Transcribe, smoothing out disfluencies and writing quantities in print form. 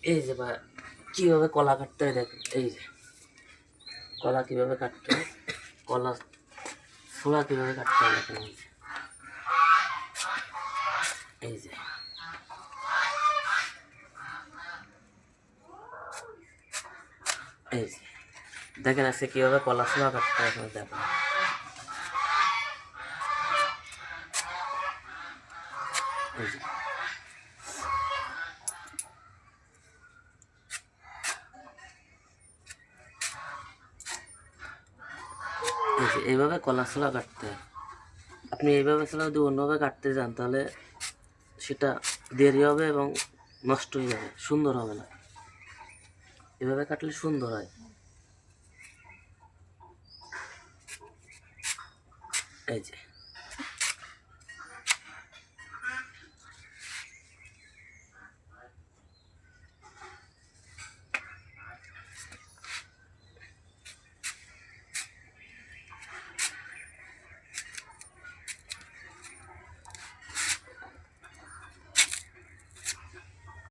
এই যে বা কীভাবে কলা কাটতে হয় দেখেন, এই যে কলা কীভাবে কাটতে হয়, কলা ছোলা কীভাবে কাটতে হয় দেখেন, এই যে এই যে দেখেন আজকে কীভাবে কলা ছোলা কাটতে হয় আপনার দেখেন। এই যে এইভাবে কলা ছোলা কাটতে হয়। আপনি এইভাবে ছোলা যদি অন্যভাবে কাটতে যান তাহলে সেটা দেরি হবে এবং নষ্ট হয়ে যাবে, সুন্দর হবে না। এভাবে কাটলে সুন্দর হয়। এই যে